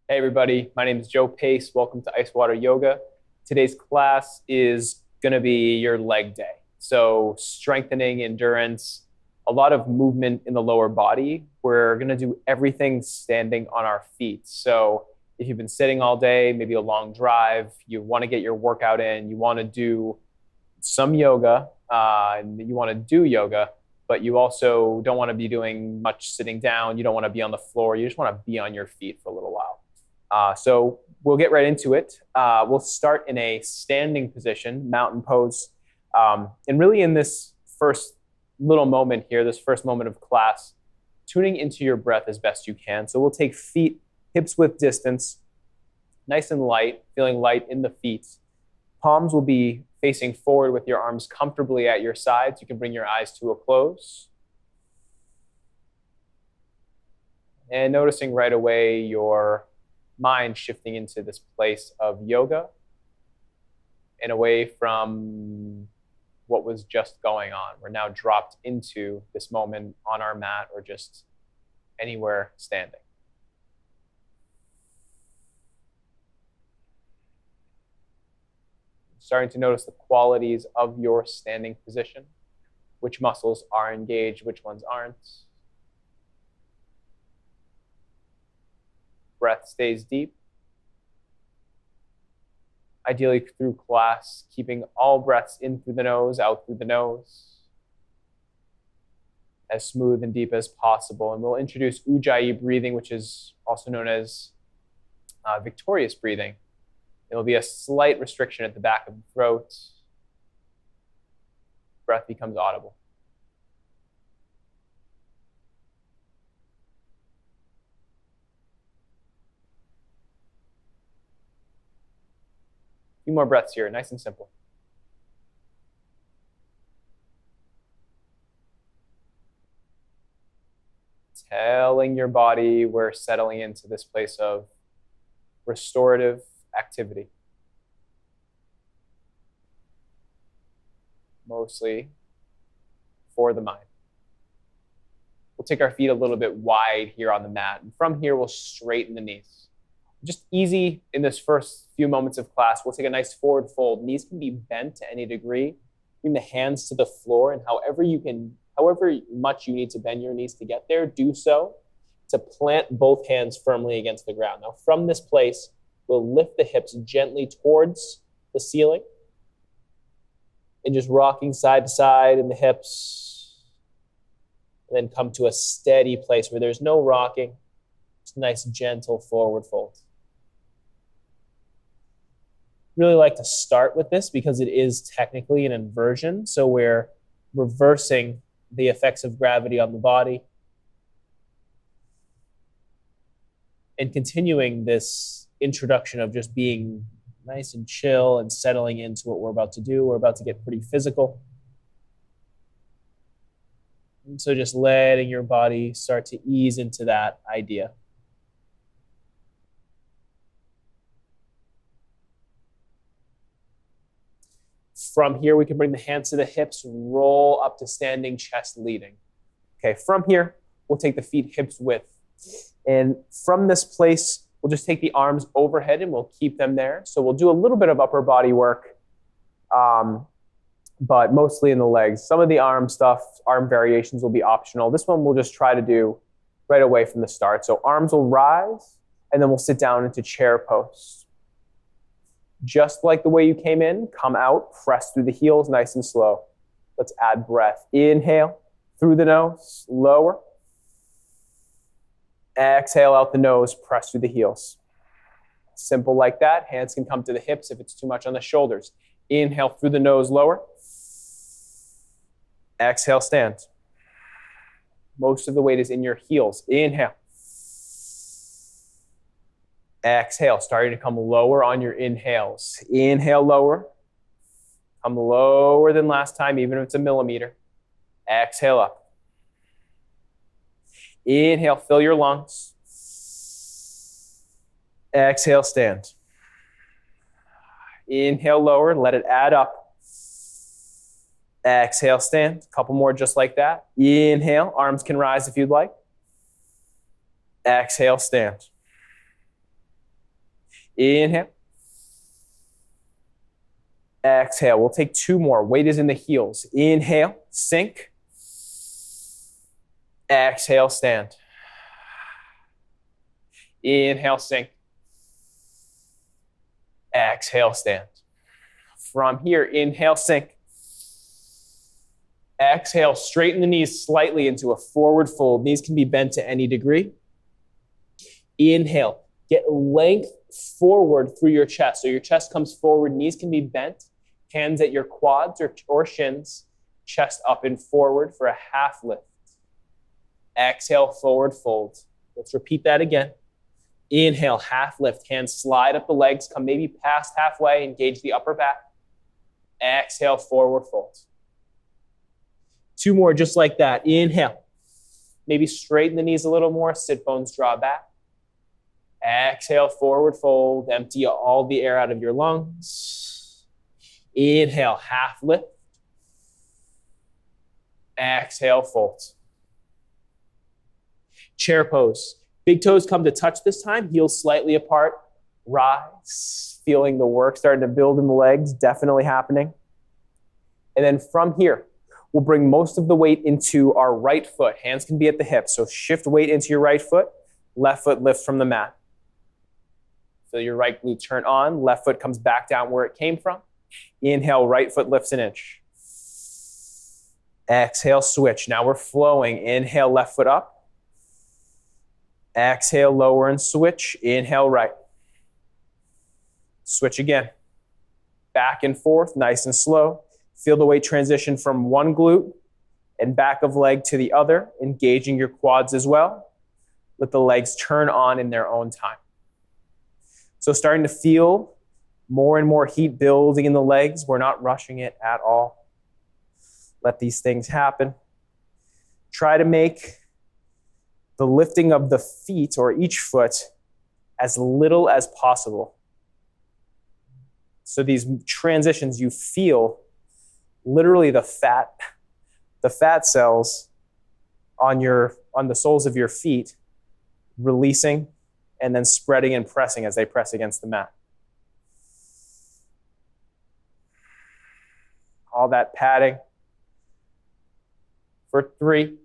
Hey everybody, my name is Joe Pace. Welcome to Icewater Yoga. Today's class is going to be your leg day. So strengthening, endurance, a lot of movement in the lower body. We're going to do everything standing on our feet. So if you've been sitting all day, maybe a long drive, you want to get your workout in, you want to do some yoga, and you want to do yoga, but you also don't want to be doing much sitting down. You don't want to be on the floor. You just want to be on your feet for a little while. So we'll get right into it. We'll start in a standing position, mountain pose. And really in this first little moment here, this first moment of class, tuning into your breath as best you can. So we'll take feet, hips width distance, nice and light, feeling light in the feet. Palms will be facing forward with your arms comfortably at your sides. You can bring your eyes to a close. And noticing right away your mind shifting into this place of yoga and away from what was just going on. We're now dropped into this moment on our mat or just anywhere standing. Starting to notice the qualities of your standing position, which muscles are engaged, which ones aren't. Breath stays deep. Ideally through class, keeping all breaths in through the nose, out through the nose, as smooth and deep as possible. And we'll introduce Ujjayi breathing, which is also known as victorious breathing. There will be a slight restriction at the back of the throat. Breath becomes audible. A few more breaths here, nice and simple. Telling your body we're settling into this place of restorative activity. Mostly for the mind. We'll take our feet a little bit wide here on the mat. And from here, we'll straighten the knees. Just easy in this first few moments of class. We'll take a nice forward fold. Knees can be bent to any degree. Bring the hands to the floor, and however much you need to bend your knees to get there, do so to plant both hands firmly against the ground. Now, from this place, we'll lift the hips gently towards the ceiling and just rocking side to side in the hips, and then come to a steady place where there's no rocking. Just a nice, gentle forward fold. Really like to start with this because it is technically an inversion. So we're reversing the effects of gravity on the body and continuing this introduction of just being nice and chill and settling into what we're about to do. We're about to get pretty physical. And so just letting your body start to ease into that idea. From here, we can bring the hands to the hips, roll up to standing, chest leading. Okay, from here, we'll take the feet hips width. And from this place, we'll just take the arms overhead and we'll keep them there. So we'll do a little bit of upper body work, but mostly in the legs. Some of the arm stuff, arm variations will be optional. This one we'll just try to do right away from the start. So arms will rise, and then we'll sit down into chair pose. Just like the way you came in, come out, press through the heels, nice and slow. Let's add breath. Inhale through the nose, lower. Exhale out the nose, press through the heels. Simple like that. Hands can come to the hips if it's too much on the shoulders. Inhale through the nose, lower. Exhale, stand. Most of the weight is in your heels. Inhale. Exhale, starting to come lower on your inhales. Inhale, lower. Come lower than last time, even if it's a millimeter. Exhale up. Inhale, fill your lungs. Exhale, stand. Inhale, lower, let it add up. Exhale, stand. A couple more just like that. Inhale, arms can rise if you'd like. Exhale, stand. Inhale. Exhale. We'll take 2 more. Weight is in the heels. Inhale, sink. Exhale, stand. Inhale, sink. Exhale, stand. From here, inhale, sink. Exhale, straighten the knees slightly into a forward fold. Knees can be bent to any degree. Inhale, get length forward through your chest. So your chest comes forward, knees can be bent, hands at your quads or shins, chest up and forward for a half lift. Exhale, forward fold. Let's repeat that again. Inhale, half lift, hands slide up the legs, come maybe past halfway, engage the upper back. Exhale, forward fold. 2 more just like that. Inhale. Maybe straighten the knees a little more, sit bones draw back. Exhale, forward fold, empty all the air out of your lungs. Inhale, half lift. Exhale, fold. Chair pose. Big toes come to touch this time, heels slightly apart. Rise, feeling the work starting to build in the legs, definitely happening. And then from here, we'll bring most of the weight into our right foot. Hands can be at the hips, so shift weight into your right foot. Left foot lifts from the mat. Feel your right glute turn on. Left foot comes back down where it came from. Inhale, right foot lifts an inch. Exhale, switch. Now we're flowing. Inhale, left foot up. Exhale, lower and switch. Inhale, right. Switch again. Back and forth, nice and slow. Feel the weight transition from one glute and back of leg to the other, engaging your quads as well. Let the legs turn on in their own time. So starting to feel more and more heat building in the legs. We're not rushing it at all. Let these things happen. Try to make the lifting of the feet or each foot as little as possible. So these transitions, you feel literally the fat cells on the soles of your feet releasing and then spreading and pressing as they press against the mat. All that padding for 3,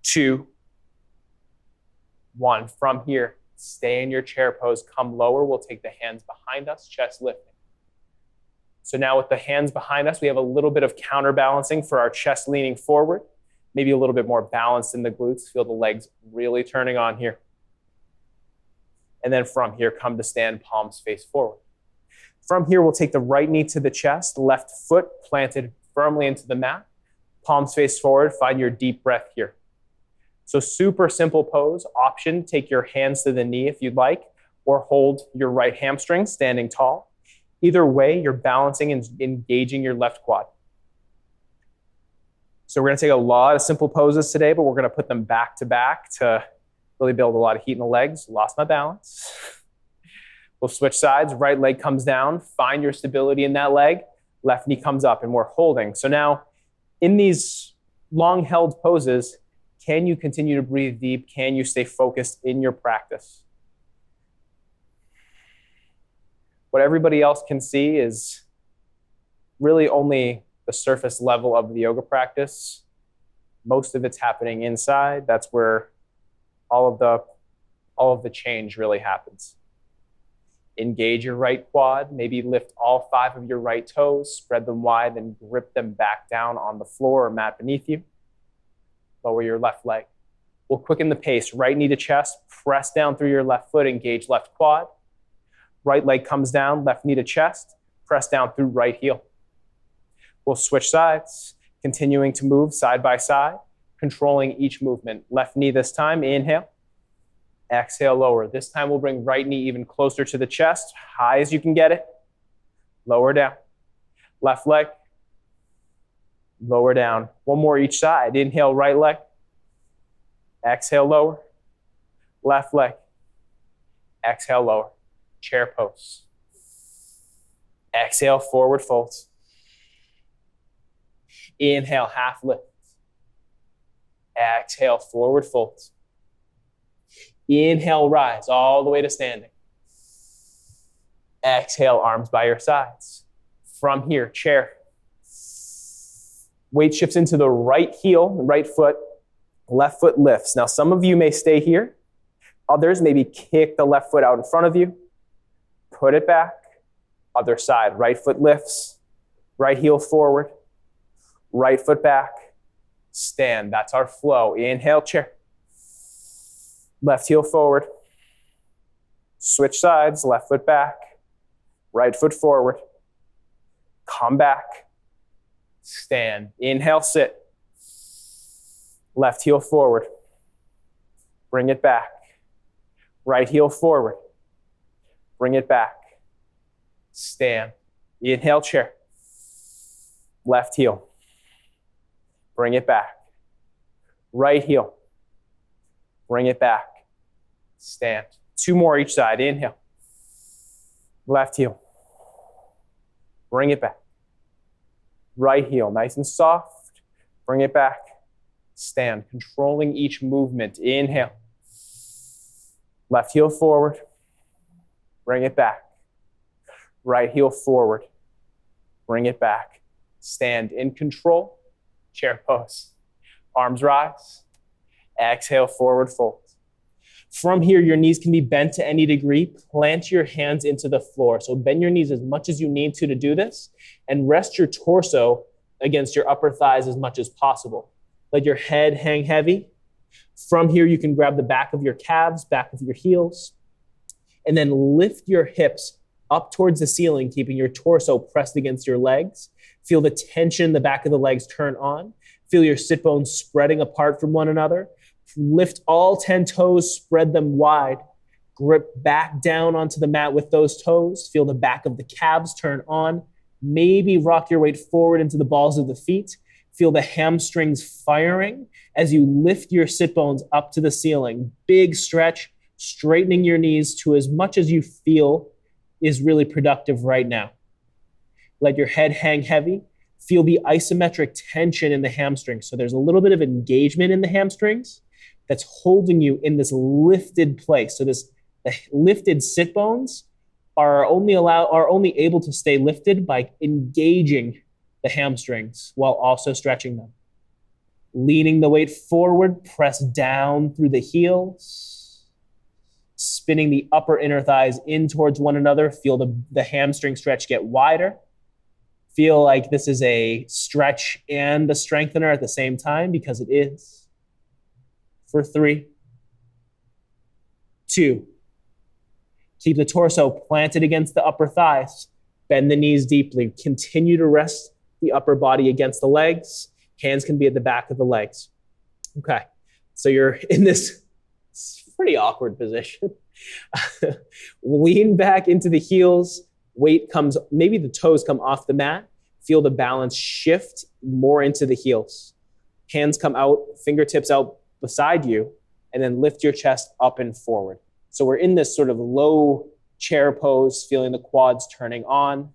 2, 1. From here, stay in your chair pose, come lower. We'll take the hands behind us, chest lifting. So now with the hands behind us, we have a little bit of counterbalancing for our chest leaning forward, maybe a little bit more balanced in the glutes. Feel the legs really turning on here. And then from here, come to stand, palms face forward. From here, we'll take the right knee to the chest, left foot planted firmly into the mat, palms face forward, find your deep breath here. So super simple pose. Option, take your hands to the knee if you'd like, or hold your right hamstring standing tall. Either way, you're balancing and engaging your left quad. So we're going to take a lot of simple poses today, but we're going to put them back to back to really build a lot of heat in the legs. Lost my balance. We'll switch sides. Right leg comes down. Find your stability in that leg. Left knee comes up, and we're holding. So now, in these long held poses, can you continue to breathe deep? Can you stay focused in your practice? What everybody else can see is really only the surface level of the yoga practice. Most of it's happening inside. That's where all of the change really happens. Engage your right quad. Maybe lift all 5 of your right toes, spread them wide, and grip them back down on the floor or mat beneath you. Lower your left leg. We'll quicken the pace. Right knee to chest, press down through your left foot, engage left quad. Right leg comes down, left knee to chest, press down through right heel. We'll switch sides, continuing to move side by side, controlling each movement. Left knee this time, inhale. Exhale, lower. This time we'll bring right knee even closer to the chest, high as you can get it. Lower down. Left leg. Lower down. One more each side. Inhale, right leg. Exhale, lower. Left leg. Exhale, lower. Chair pose. Exhale, forward folds. Inhale, half lift. Exhale, forward folds. Inhale, rise all the way to standing. Exhale, arms by your sides. From here, chair. Weight shifts into the right heel, right foot, left foot lifts. Now, some of you may stay here. Others maybe kick the left foot out in front of you. Put it back. Other side, right foot lifts. Right heel forward. Right foot back. Stand. That's our flow. Inhale, chair. Left heel forward. Switch sides, left foot back. Right foot forward. Come back. Stand. Inhale, sit. Left heel forward. Bring it back. Right heel forward. Bring it back. Stand. Inhale, chair. Left heel. Bring it back. Right heel. Bring it back. Stand. 2 more each side. Inhale. Left heel. Bring it back. Right heel, nice and soft. Bring it back. Stand. Controlling each movement. Inhale. Left heel forward. Bring it back. Right heel forward. Bring it back. Stand in control. Chair pose. Arms rise. Exhale, forward fold. From here, your knees can be bent to any degree. Plant your hands into the floor. So bend your knees as much as you need to do this, and rest your torso against your upper thighs as much as possible. Let your head hang heavy. From here, you can grab the back of your calves, back of your heels, and then lift your hips up towards the ceiling, keeping your torso pressed against your legs. Feel the tension in the back of the legs turn on. Feel your sit bones spreading apart from one another. Lift all 10 toes, spread them wide. Grip back down onto the mat with those toes. Feel the back of the calves turn on. Maybe rock your weight forward into the balls of the feet. Feel the hamstrings firing as you lift your sit bones up to the ceiling. Big stretch, straightening your knees to as much as you feel is really productive right now. Let your head hang heavy. Feel the isometric tension in the hamstrings. So there's a little bit of engagement in the hamstrings that's holding you in this lifted place. So the lifted sit bones are only able to stay lifted by engaging the hamstrings while also stretching them. Leaning the weight forward, press down through the heels, spinning the upper inner thighs in towards one another. Feel the hamstring stretch get wider. Feel like this is a stretch and a strengthener at the same time, because it is. For 3, 2. Keep the torso planted against the upper thighs. Bend the knees deeply. Continue to rest the upper body against the legs. Hands can be at the back of the legs. Okay, so you're in this pretty awkward position. Lean back into the heels. Weight comes, maybe the toes come off the mat. Feel the balance shift more into the heels. Hands come out, fingertips out beside you, and then lift your chest up and forward. So we're in this sort of low chair pose, feeling the quads turning on.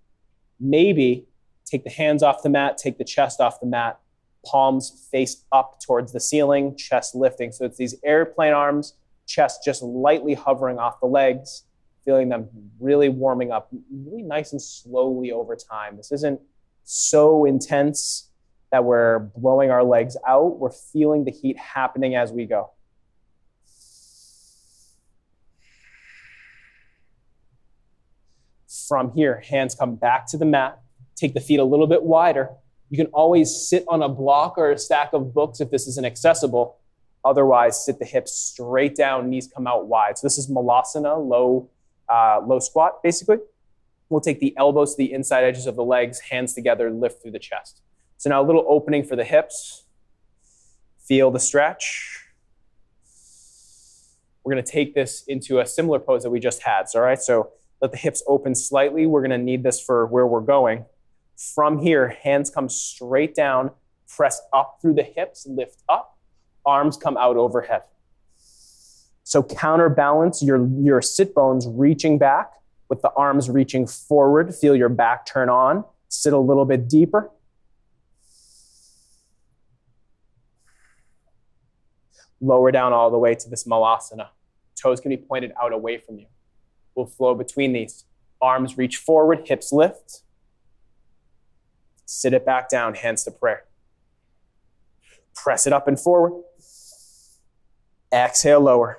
Maybe take the hands off the mat, take the chest off the mat, palms face up towards the ceiling, chest lifting. So it's these airplane arms, chest just lightly hovering off the legs, feeling them really warming up, really nice and slowly over time. This isn't so intense that we're blowing our legs out. We're feeling the heat happening as we go. From here, hands come back to the mat. Take the feet a little bit wider. You can always sit on a block or a stack of books if this isn't accessible. Otherwise, sit the hips straight down, knees come out wide. So this is malasana, low squat, basically. We'll take the elbows to the inside edges of the legs, hands together, lift through the chest. So now a little opening for the hips. Feel the stretch. We're going to take this into a similar pose that we just had. So, all right, so let the hips open slightly. We're going to need this for where we're going. From here, hands come straight down, press up through the hips, lift up, arms come out overhead. So counterbalance your sit bones reaching back with the arms reaching forward. Feel your back turn on. Sit a little bit deeper. Lower down all the way to this malasana. toes can be pointed out away from you. We'll flow between these. Arms reach forward, hips lift. Sit it back down, hands to prayer. Press it up and forward. Exhale, lower.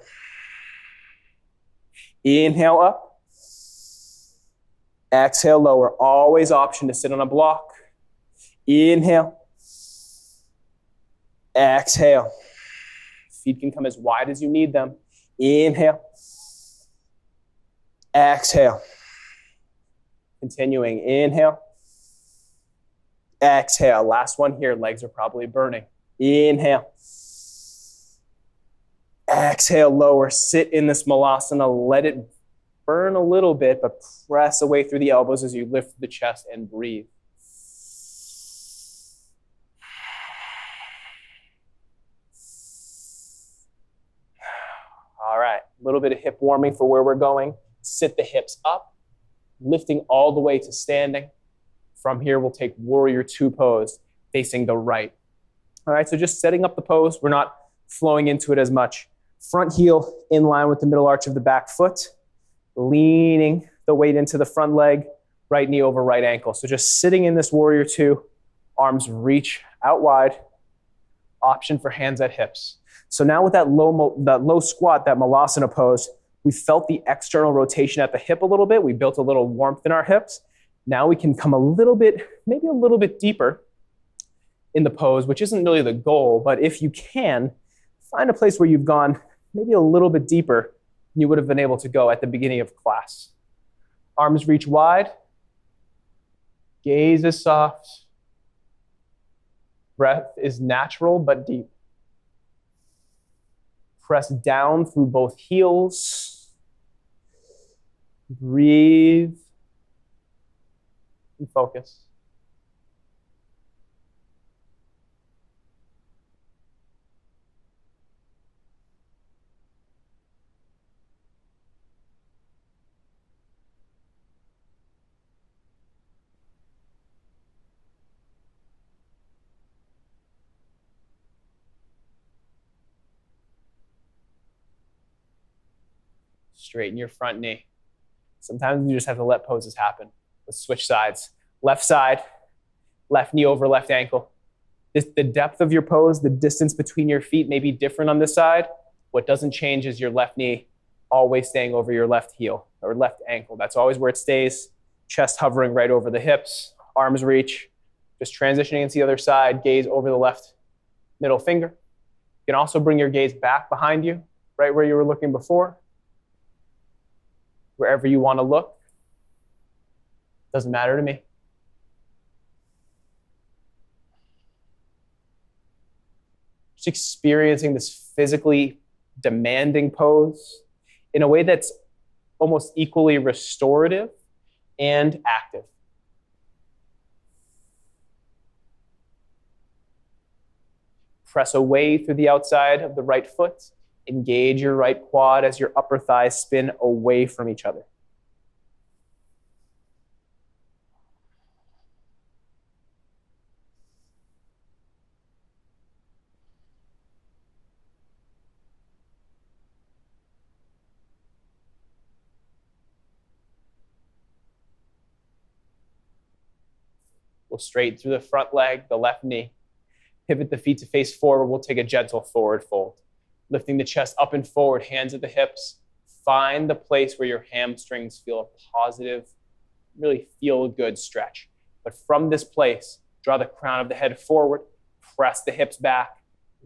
Inhale up. Exhale, lower. Always option to sit on a block. Inhale. Exhale. Feet can come as wide as you need them. Inhale. Exhale. Continuing. Inhale. Exhale. Last one here. Legs are probably burning. Inhale. Exhale, lower. Sit in this malasana. Let it burn a little bit, but press away through the elbows as you lift the chest and breathe. All right, a little bit of hip warming for where we're going. Sit the hips up, lifting all the way to standing. From here, we'll take warrior two pose, facing the right. All right, so just setting up the pose. We're not flowing into it as much. Front heel in line with the middle arch of the back foot, leaning the weight into the front leg, right knee over right ankle. So just sitting in this warrior two, arms reach out wide, option for hands at hips. So now with that low squat, that malasana pose, we felt the external rotation at the hip a little bit. We built a little warmth in our hips. Now we can come a little bit, maybe a little bit deeper in the pose, which isn't really the goal, but if you can, find a place where you've gone maybe a little bit deeper than you would have been able to go at the beginning of class. Arms reach wide. Gaze is soft. Breath is natural but deep. Press down through both heels. Breathe and focus. Straighten your front knee. Sometimes you just have to let poses happen. Let's switch sides. Left side, left knee over left ankle. The depth of your pose, the distance between your feet may be different on this side. What doesn't change is your left knee always staying over your left heel or left ankle. That's always where it stays. Chest hovering right over the hips, arms reach. Just transitioning into the other side, gaze over the left middle finger. You can also bring your gaze back behind you, right where you were looking before. Wherever you want to look. Doesn't matter to me. Just experiencing this physically demanding pose in a way that's almost equally restorative and active. Press away through the outside of the right foot. Engage your right quad as your upper thighs spin away from each other. We'll straighten through the front leg, the left knee. Pivot the feet to face forward. We'll take a gentle forward fold. Lifting the chest up and forward, hands at the hips. Find the place where your hamstrings feel a positive, really feel good stretch. But from this place, draw the crown of the head forward, press the hips back,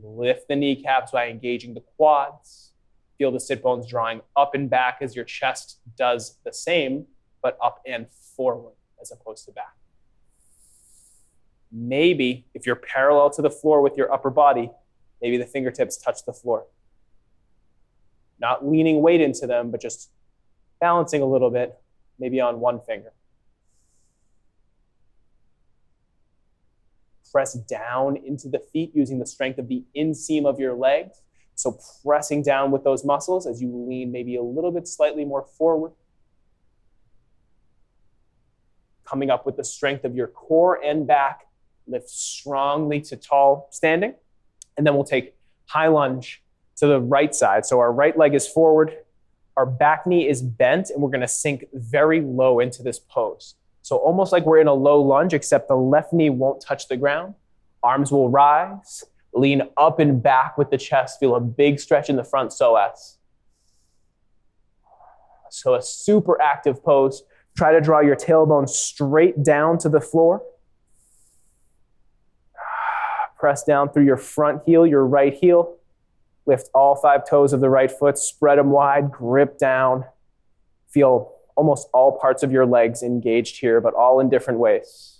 lift the kneecaps by engaging the quads. Feel the sit bones drawing up and back as your chest does the same, but up and forward as opposed to back. Maybe if you're parallel to the floor with your upper body, maybe the fingertips touch the floor. Not leaning weight into them, but just balancing a little bit, maybe on one finger. Press down into the feet using the strength of the inseam of your legs. So pressing down with those muscles as you lean maybe a little bit slightly more forward. Coming up with the strength of your core and back. Lift strongly to tall standing. And then we'll take high lunge to the right side. So our right leg is forward, Our back knee is bent and we're going to sink very low into this pose. So almost like we're in a low lunge, except the left knee won't touch the ground. Arms will rise, lean up and back with the chest. Feel a big stretch in the front psoas. So a super active pose. Try to draw your tailbone straight down to the floor. Press down through your front heel, your right heel. Lift all 5 toes of the right foot, spread them wide, grip down. Feel almost all parts of your legs engaged here, but all in different ways.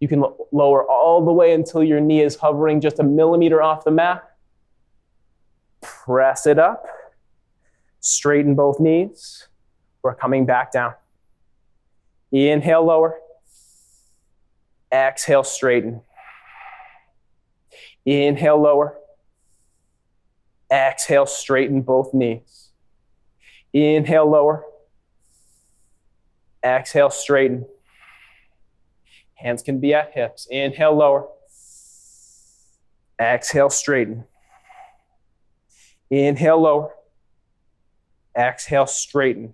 You can lower all the way until your knee is hovering just a millimeter off the mat. Press it up. Straighten both knees. We're coming back down. Inhale, lower. Exhale, straighten. Inhale, lower. Exhale, straighten both knees. Inhale, lower. Exhale, straighten. Hands can be at hips. Inhale, lower. Exhale, straighten. Inhale, lower. Exhale, straighten.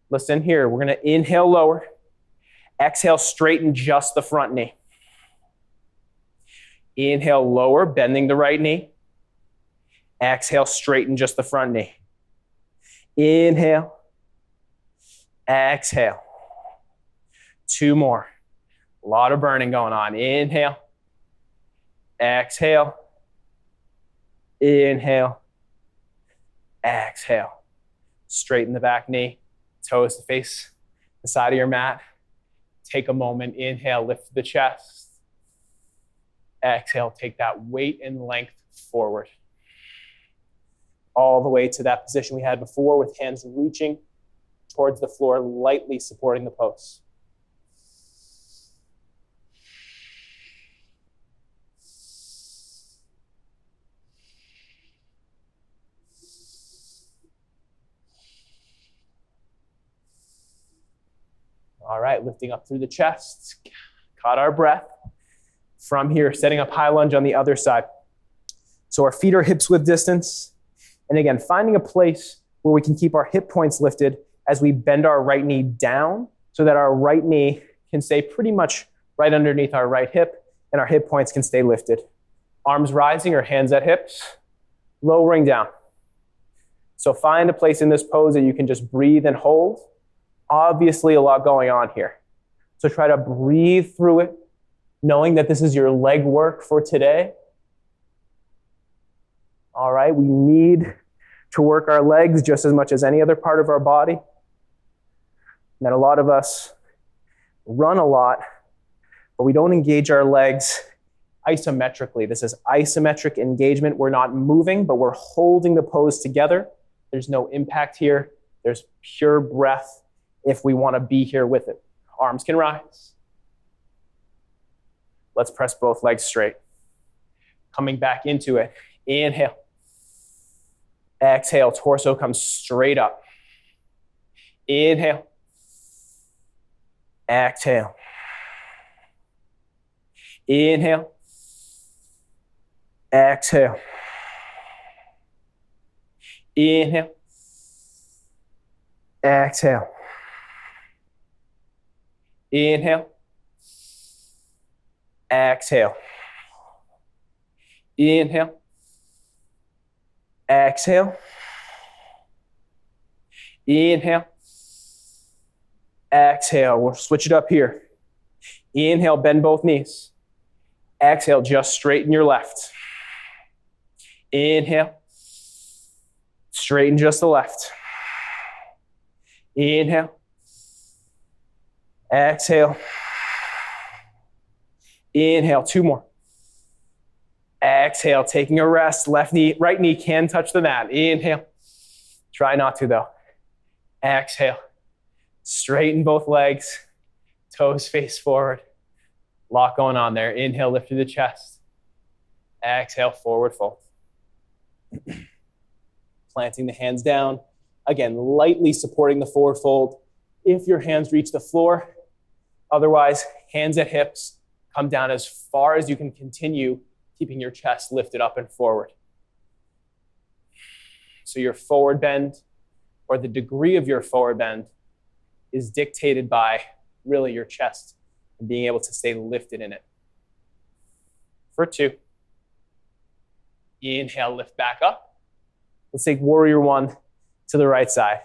Listen here. We're going to inhale, lower. Exhale, straighten just the front knee. Inhale, lower, bending the right knee. Exhale, straighten just the front knee. Inhale. Exhale. 2 more. A lot of burning going on. Inhale. Exhale. Inhale. Exhale. Straighten the back knee. Toes to face the side of your mat. Take a moment. Inhale, lift the chest. Exhale, take that weight and length forward. All the way to that position we had before with hands reaching towards the floor, lightly supporting the pose. All right, lifting up through the chest, caught our breath. From here, setting up high lunge on the other side. So our feet are hips width distance. And again, finding a place where we can keep our hip points lifted as we bend our right knee down so that our right knee can stay pretty much right underneath our right hip and our hip points can stay lifted. Arms rising or hands at hips, lowering down. So find a place in this pose that you can just breathe and hold. Obviously a lot going on here. So try to breathe through it, knowing that this is your leg work for today. All right, we need to work our legs just as much as any other part of our body. And then a lot of us run a lot, but we don't engage our legs isometrically. This is isometric engagement. We're not moving, but we're holding the pose together. There's no impact here. There's pure breath if we want to be here with it. Arms can rise. Let's press both legs straight. Coming back into it. Inhale. Exhale. Torso comes straight up. Inhale. Exhale. Inhale. Exhale. Inhale. Exhale. Inhale. Exhale. Inhale. Exhale. Inhale. Exhale. We'll switch it up here. Inhale, bend both knees. Exhale, just straighten your left. Inhale. Straighten just the left. Inhale. Exhale. Inhale, 2 more. Exhale, taking a rest. Left knee, right knee can touch the mat. Inhale. Try not to though. Exhale. Straighten both legs. Toes face forward. Lot going on there. Inhale, lift through the chest. Exhale, forward fold. Planting the hands down. Again, lightly supporting the forward fold if your hands reach the floor. Otherwise, hands at hips. Come down as far as you can continue, keeping your chest lifted up and forward. So your forward bend, or the degree of your forward bend, is dictated by really your chest and being able to stay lifted in it. For 2. Inhale, lift back up. Let's take warrior 1 to the right side.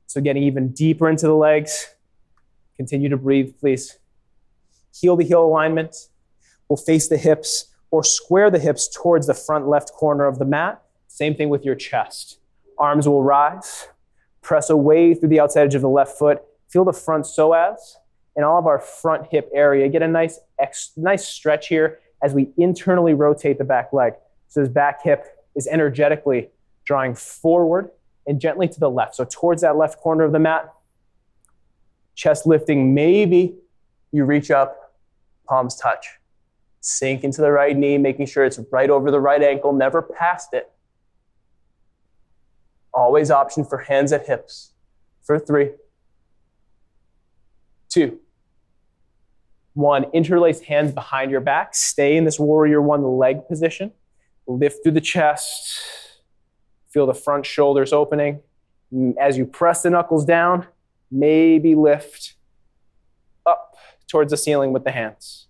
So getting even deeper into the legs. Continue to breathe, please. Heel to heel alignment. We'll face the hips or square the hips towards the front left corner of the mat. Same thing with your chest. Arms will rise. Press away through the outside edge of the left foot. Feel the front psoas and all of our front hip area. Get a nice stretch here as we internally rotate the back leg. So this back hip is energetically drawing forward and gently to the left. So towards that left corner of the mat. Chest lifting, maybe you reach up, palms touch. Sink into the right knee, making sure it's right over the right ankle, never past it. Always option for hands at hips. For 3, 2, 1. Interlace hands behind your back. Stay in this warrior 1 leg position. Lift through the chest. Feel the front shoulders opening. As you press the knuckles down, maybe lift up towards the ceiling with the hands.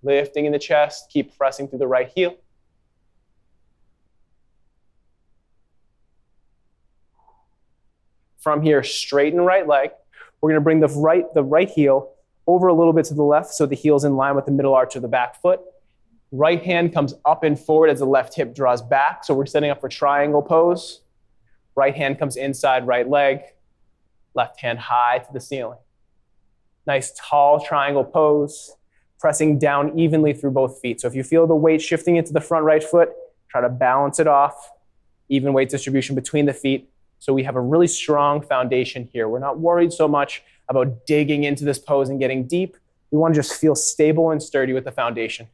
Lifting in the chest, keep pressing through the right heel. From here, straighten right leg. We're going to bring the right heel over a little bit to the left so the heel's in line with the middle arch of the back foot. Right hand comes up and forward as the left hip draws back. So we're setting up for triangle pose. Right hand comes inside right leg. Left hand high to the ceiling. Nice tall triangle pose. Pressing down evenly through both feet. So if you feel the weight shifting into the front right foot, try to balance it off. Even weight distribution between the feet. So we have a really strong foundation here. We're not worried so much about digging into this pose and getting deep. We want to just feel stable and sturdy with the foundation.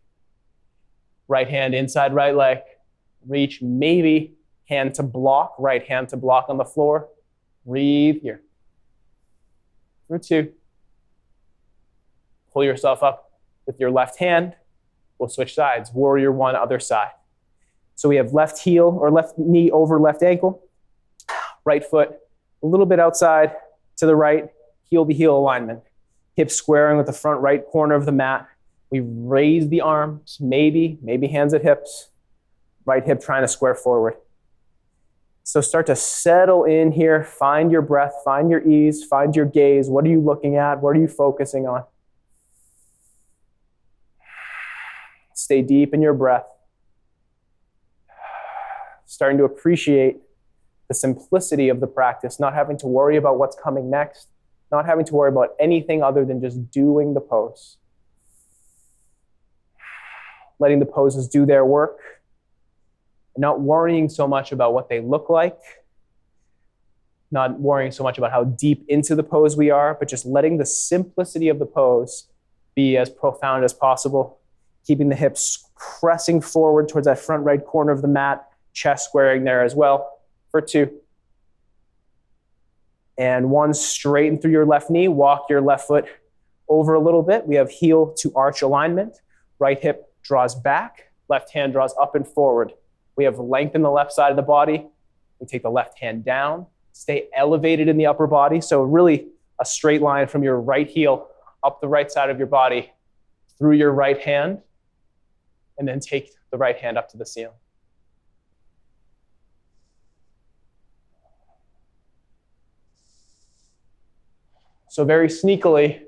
Right hand inside right leg. Reach, maybe hand to block, right hand to block on the floor. Breathe here. For 2. Pull yourself up with your left hand. We'll switch sides. Warrior 1, other side. So we have left heel or left knee over left ankle. Right foot a little bit outside to the right. Heel to heel alignment. Hips squaring with the front right corner of the mat. We raise the arms, maybe hands at hips. Right hip trying to square forward. So start to settle in here. Find your breath, find your ease, find your gaze. What are you looking at? What are you focusing on? Stay deep in your breath. Starting to appreciate the simplicity of the practice, not having to worry about what's coming next, not having to worry about anything other than just doing the pose. Letting the poses do their work, and not worrying so much about what they look like, not worrying so much about how deep into the pose we are, but just letting the simplicity of the pose be as profound as possible, keeping the hips pressing forward towards that front right corner of the mat, chest squaring there as well. For 2. And 1, straighten through your left knee, walk your left foot over a little bit. We have heel to arch alignment. Right hip draws back, left hand draws up and forward. We have length in the left side of the body. We take the left hand down, stay elevated in the upper body. So really a straight line from your right heel up the right side of your body through your right hand, and then take the right hand up to the ceiling. So very sneakily,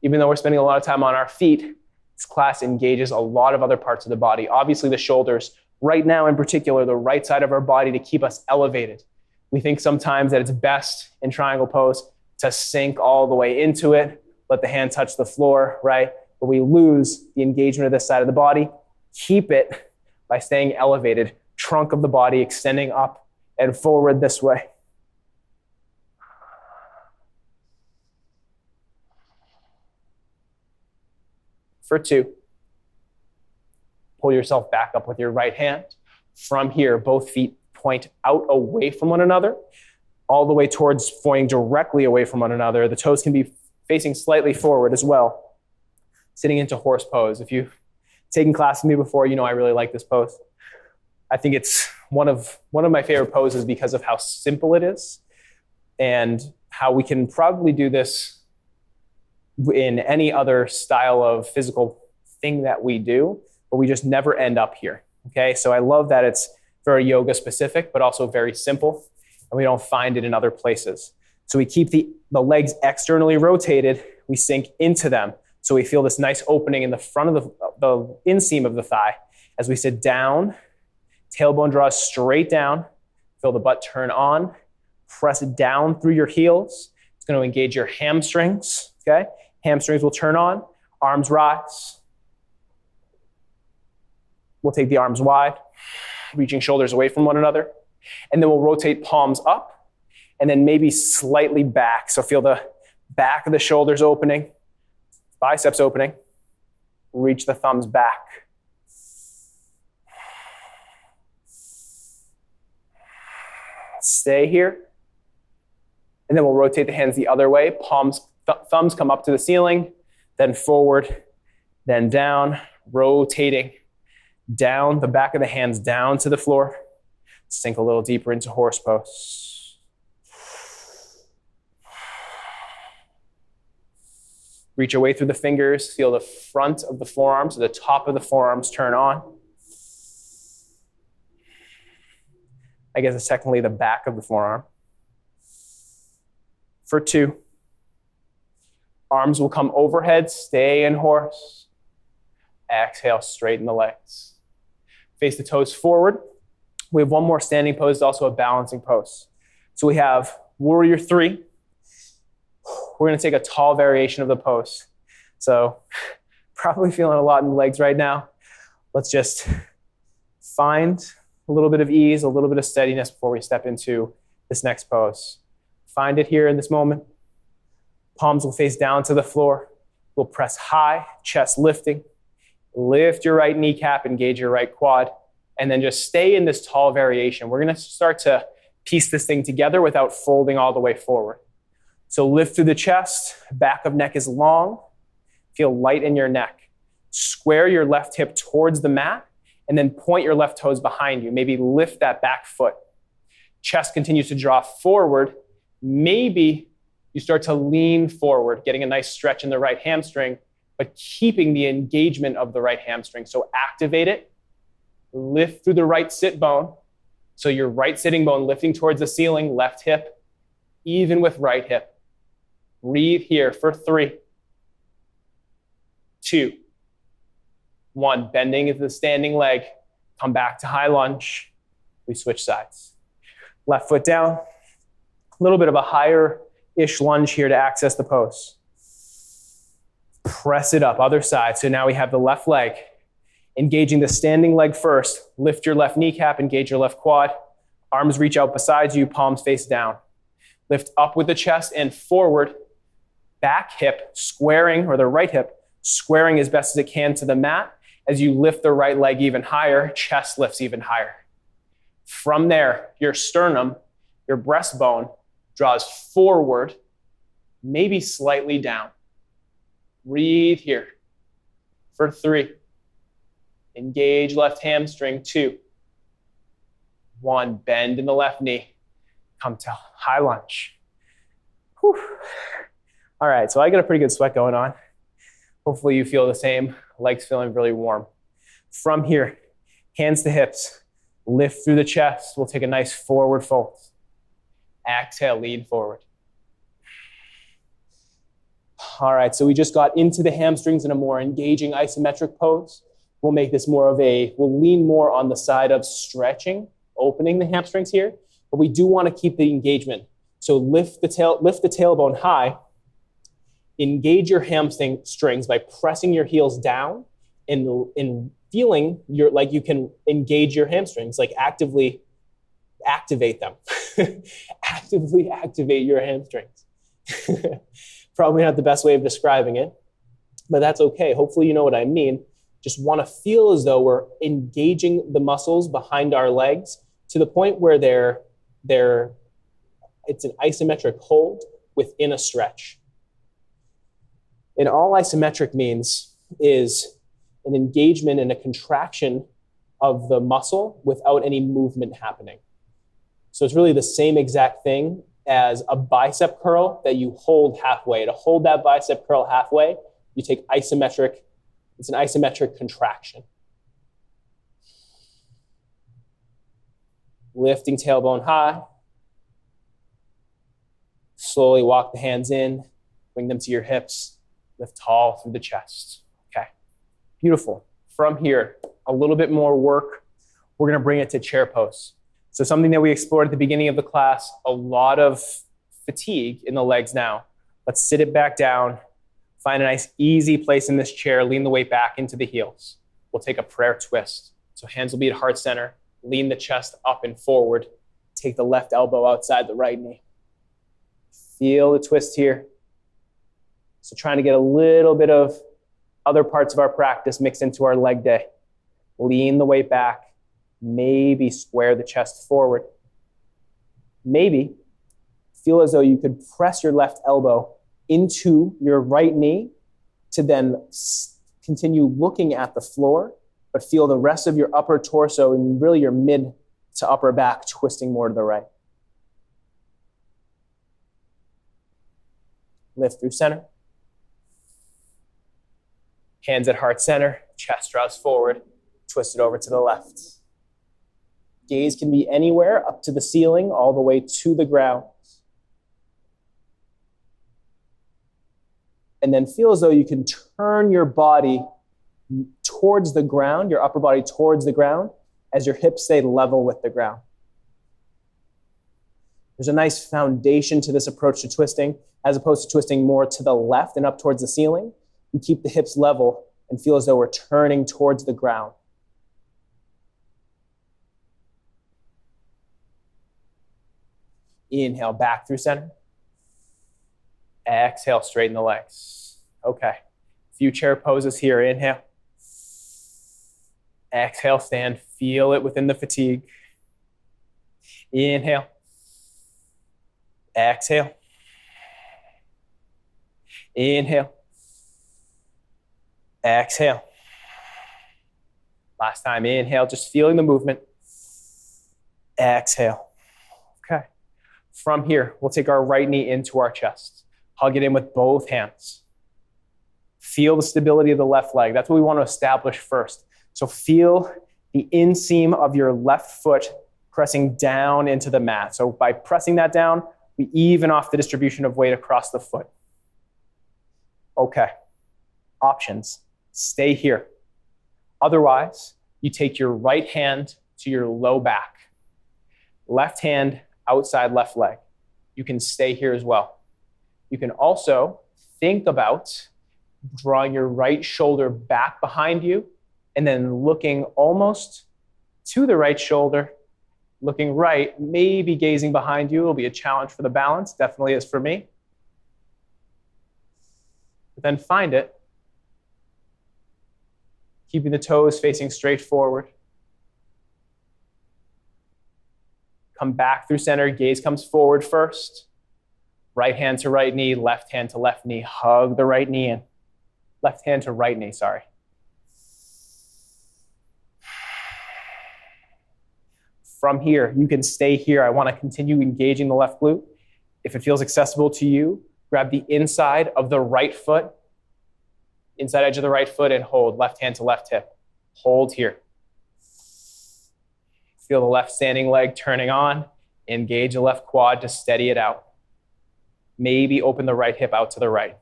even though we're spending a lot of time on our feet, this class engages a lot of other parts of the body. Obviously the shoulders, right now in particular, the right side of our body to keep us elevated. We think sometimes that it's best in triangle pose to sink all the way into it, let the hand touch the floor, right? But we lose the engagement of this side of the body. Keep it by staying elevated, trunk of the body extending up and forward this way. For 2, pull yourself back up with your right hand. From here, both feet point out away from one another, all the way towards pointing directly away from one another. The toes can be facing slightly forward as well. Sitting into horse pose. If you've taken class with me before, you know I really like this pose. I think it's one of my favorite poses because of how simple it is and how we can probably do this in any other style of physical thing that we do, but we just never end up here. Okay, so I love that it's very yoga specific, but also very simple, and we don't find it in other places. So we keep the legs externally rotated, we sink into them. So we feel this nice opening in the front of the inseam of the thigh. As we sit down, tailbone draws straight down, feel the butt turn on, press it down through your heels. It's going to engage your hamstrings, okay? Hamstrings will turn on, arms rise. We'll take the arms wide, reaching shoulders away from one another. And then we'll rotate palms up and then maybe slightly back. So feel the back of the shoulders opening, biceps opening. Reach the thumbs back. Stay here. And then we'll rotate the hands the other way. Thumbs come up to the ceiling, then forward, then down, rotating down, the back of the hands down to the floor. Sink a little deeper into horse pose. Reach away through the fingers. Feel the front of the forearms, the top of the forearms turn on. I guess it's technically the back of the forearm. For 2. Arms will come overhead, stay in horse. Exhale, straighten the legs. Face the toes forward. We have one more standing pose, also a balancing pose. So we have warrior 3. We're going to take a tall variation of the pose. So probably feeling a lot in the legs right now. Let's just find a little bit of ease, a little bit of steadiness before we step into this next pose. Find it here in this moment. Palms will face down to the floor. We'll press high, chest lifting. Lift your right kneecap, engage your right quad, and then just stay in this tall variation. We're going to start to piece this thing together without folding all the way forward. So lift through the chest, back of neck is long. Feel light in your neck. Square your left hip towards the mat, and then point your left toes behind you. Maybe lift that back foot. Chest continues to draw forward. Maybe you start to lean forward, getting a nice stretch in the right hamstring, but keeping the engagement of the right hamstring. So activate it. Lift through the right sit bone. So your right sitting bone lifting towards the ceiling, left hip, even with right hip. Breathe here for 3, 2, 1. Bending into the standing leg. Come back to high lunge. We switch sides. Left foot down. A little bit of a higher-ish lunge here to access the pose. Press it up, other side. So now we have the left leg. Engaging the standing leg first. Lift your left kneecap, engage your left quad. Arms reach out beside you, palms face down. Lift up with the chest and forward. Back hip squaring, or the right hip, squaring as best as it can to the mat. As you lift the right leg even higher, chest lifts even higher. From there, your sternum, your breastbone, draws forward, maybe slightly down. Breathe here for 3. Engage left hamstring, 2. 1, bend in the left knee. Come to high lunge. Whew. All right, so I got a pretty good sweat going on. Hopefully you feel the same. Legs feeling really warm. From here, hands to hips. Lift through the chest. We'll take a nice forward fold. Exhale, lean forward. All right, so we just got into the hamstrings in a more engaging isometric pose. We'll make this we'll lean more on the side of stretching, opening the hamstrings here, but we do want to keep the engagement. So lift the tailbone high, engage your hamstrings by pressing your heels down and feeling like you can engage your hamstrings, like actively activate them. Actively activate your hamstrings. Probably not the best way of describing it, but that's okay. Hopefully you know what I mean. Just want to feel as though we're engaging the muscles behind our legs to the point where it's an isometric hold within a stretch. And all isometric means is an engagement and a contraction of the muscle without any movement happening. So it's really the same exact thing as a bicep curl that you hold halfway. To hold that bicep curl halfway, you take isometric, it's an isometric contraction. Lifting tailbone high. Slowly walk the hands in, bring them to your hips, lift tall through the chest. Okay, beautiful. From here, a little bit more work. We're gonna bring it to chair pose. So something that we explored at the beginning of the class, a lot of fatigue in the legs now. Let's sit it back down, find a nice easy place in this chair, lean the weight back into the heels. We'll take a prayer twist. So hands will be at heart center, lean the chest up and forward, take the left elbow outside the right knee. Feel the twist here. So trying to get a little bit of other parts of our practice mixed into our leg day. Lean the weight back. Maybe square the chest forward. Maybe feel as though you could press your left elbow into your right knee to then continue looking at the floor, but feel the rest of your upper torso and really your mid to upper back twisting more to the right. Lift through center. Hands at heart center, chest draws forward, twist it over to the left. Gaze can be anywhere up to the ceiling, all the way to the ground. And then feel as though you can turn your body towards the ground, your upper body towards the ground, as your hips stay level with the ground. There's a nice foundation to this approach to twisting, as opposed to twisting more to the left and up towards the ceiling. You keep the hips level and feel as though we're turning towards the ground. Inhale, back through center. Exhale, straighten the legs. Okay. A few chair poses here. Inhale. Exhale, stand. Feel it within the fatigue. Inhale. Exhale. Inhale. Exhale. Last time, inhale, just feeling the movement. Exhale. Okay. From here, we'll take our right knee into our chest. Hug it in with both hands. Feel the stability of the left leg. That's what we want to establish first. So feel the inseam of your left foot pressing down into the mat. So by pressing that down, we even off the distribution of weight across the foot. Okay. Options. Stay here. Otherwise, you take your right hand to your low back. Left hand outside left leg. You can stay here as well. You can also think about drawing your right shoulder back behind you and then looking almost to the right shoulder, looking right, maybe gazing behind you. It'll be a challenge for the balance, definitely is for me. But then find it, keeping the toes facing straight forward. Come back through center, gaze comes forward first. Right hand to right knee, left hand to left knee. Hug the right knee in. Left hand to right knee, sorry. From here, you can stay here. I want to continue engaging the left glute. If it feels accessible to you, grab the inside of the right foot, inside edge of the right foot, and hold. Left hand to left hip. Hold here. Feel the left standing leg turning on. Engage the left quad to steady it out. Maybe open the right hip out to the right.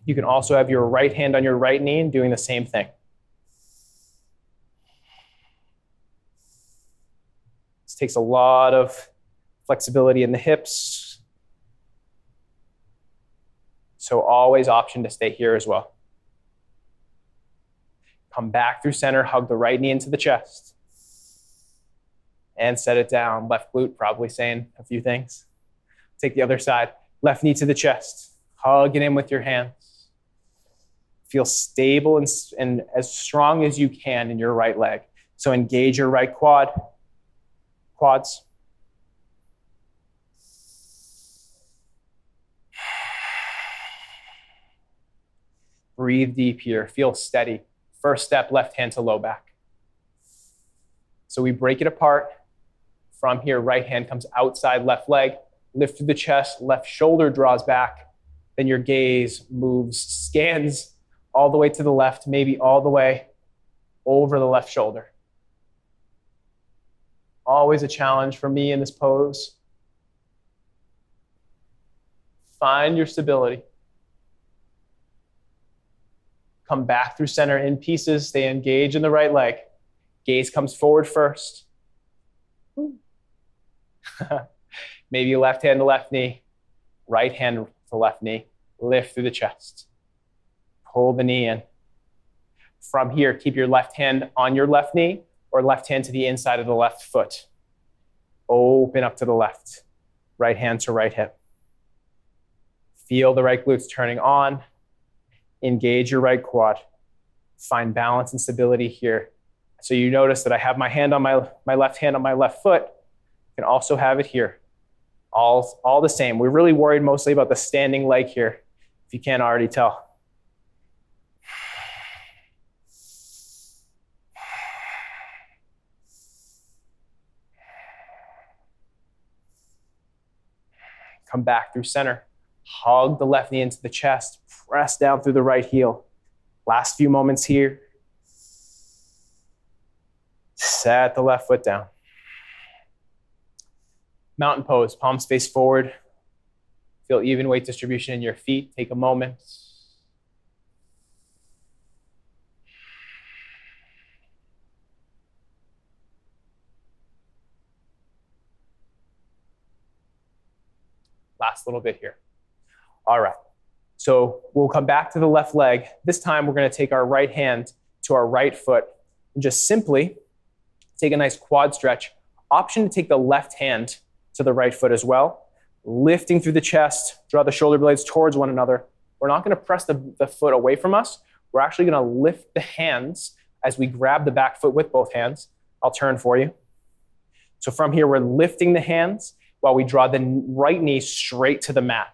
You can also have your right hand on your right knee and doing the same thing. This takes a lot of flexibility in the hips. So always option to stay here as well. Come back through center, hug the right knee into the chest. And set it down. Left glute probably saying a few things. Take the other side. Left knee to the chest. Hug it in with your hands. Feel stable and as strong as you can in your right leg. So engage your right quads. Breathe deep here. Feel steady. First step, left hand to low back. So we break it apart. From here, right hand comes outside left leg, lift through the chest, left shoulder draws back. Then your gaze moves, scans all the way to the left, maybe all the way over the left shoulder. Always a challenge for me in this pose. Find your stability. Come back through center in pieces, stay engaged in the right leg. Gaze comes forward first. Maybe left hand to left knee, right hand to left knee. Lift through the chest. Pull the knee in. From here, keep your left hand on your left knee or left hand to the inside of the left foot. Open up to the left. Right hand to right hip. Feel the right glutes turning on. Engage your right quad. Find balance and stability here. So you notice that I have my hand on my left hand on my left foot. You can also have it here. All the same. We're really worried mostly about the standing leg here, if you can't already tell. Come back through center. Hug the left knee into the chest. Press down through the right heel. Last few moments here. Set the left foot down. Mountain pose, palms face forward. Feel even weight distribution in your feet. Take a moment. Last little bit here. All right. So we'll come back to the left leg. This time we're going to take our right hand to our right foot and just simply take a nice quad stretch. Option to take the left hand to the right foot as well. Lifting through the chest, draw the shoulder blades towards one another. We're not going to press the foot away from us. We're actually going to lift the hands as we grab the back foot with both hands. I'll turn for you. So from here, we're lifting the hands while we draw the right knee straight to the mat.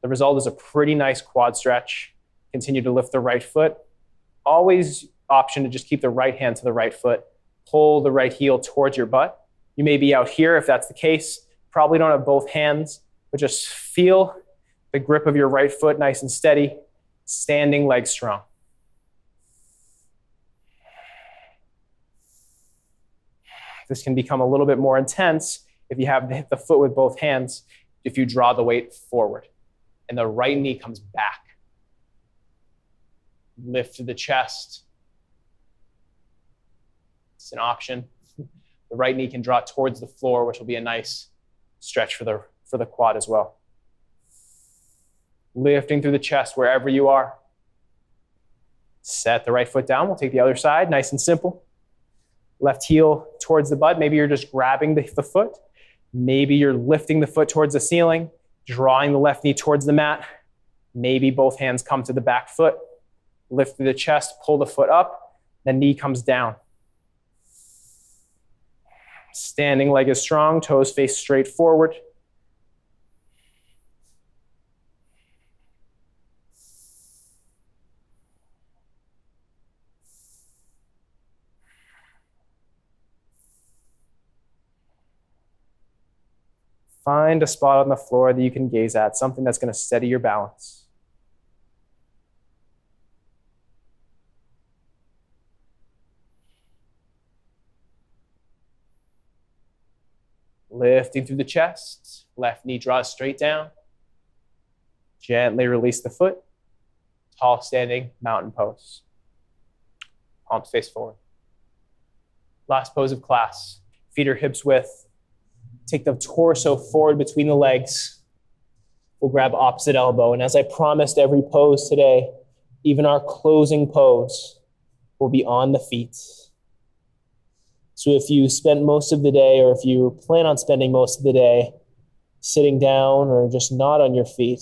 The result is a pretty nice quad stretch. Continue to lift the right foot. Always option to just keep the right hand to the right foot. Pull the right heel towards your butt. You may be out here if that's the case. Probably don't have both hands, but just feel the grip of your right foot nice and steady. Standing leg strong. This can become a little bit more intense if you have the foot with both hands, if you draw the weight forward. And the right knee comes back. Lift to the chest. It's an option. The right knee can draw towards the floor, which will be a nice stretch for the quad as well. Lifting through the chest wherever you are. Set the right foot down. We'll take the other side, nice and simple. Left heel towards the butt. Maybe you're just grabbing the foot. Maybe you're lifting the foot towards the ceiling, drawing the left knee towards the mat. Maybe both hands come to the back foot. Lift through the chest, pull the foot up, the knee comes down. Standing leg is strong, toes face straight forward. Find a spot on the floor that you can gaze at, something that's going to steady your balance. Lifting through the chest, left knee draws straight down. Gently release the foot. Tall standing mountain pose. Palms face forward. Last pose of class. Feet are hips width. Take the torso forward between the legs. We'll grab opposite elbow. And as I promised every pose today, even our closing pose will be on the feet. So if you spent most of the day, or if you plan on spending most of the day sitting down or just not on your feet,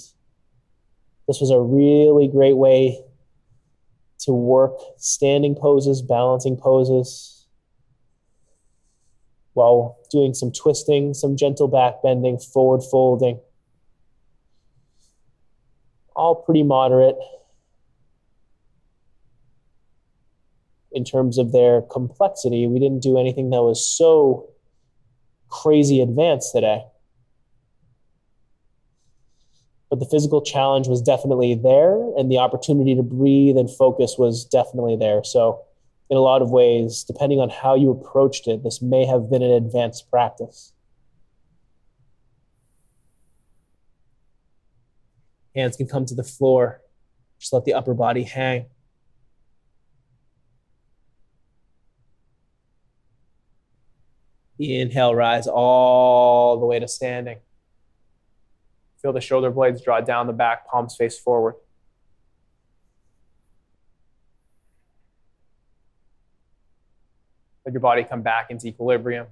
this was a really great way to work standing poses, balancing poses, while doing some twisting, some gentle back bending, forward folding. All pretty moderate. in terms of their complexity. We didn't do anything that was so crazy advanced today. But the physical challenge was definitely there, and the opportunity to breathe and focus was definitely there. So, in a lot of ways, depending on how you approached it, this may have been an advanced practice. Hands can come to the floor. Just let the upper body hang. Inhale, rise all the way to standing. Feel the shoulder blades draw down the back, palms face forward. Let your body come back into equilibrium.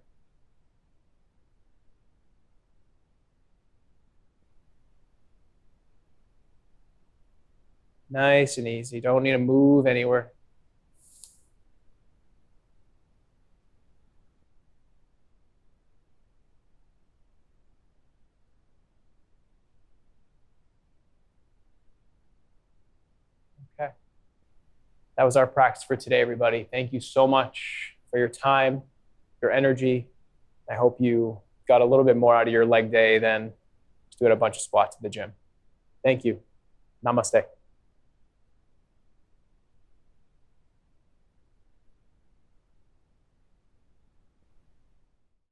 Nice and easy. Don't need to move anywhere. Okay. That was our practice for today, everybody. Thank you so much for your time, your energy. I hope you got a little bit more out of your leg day than just doing a bunch of squats at the gym. Thank you. Namaste.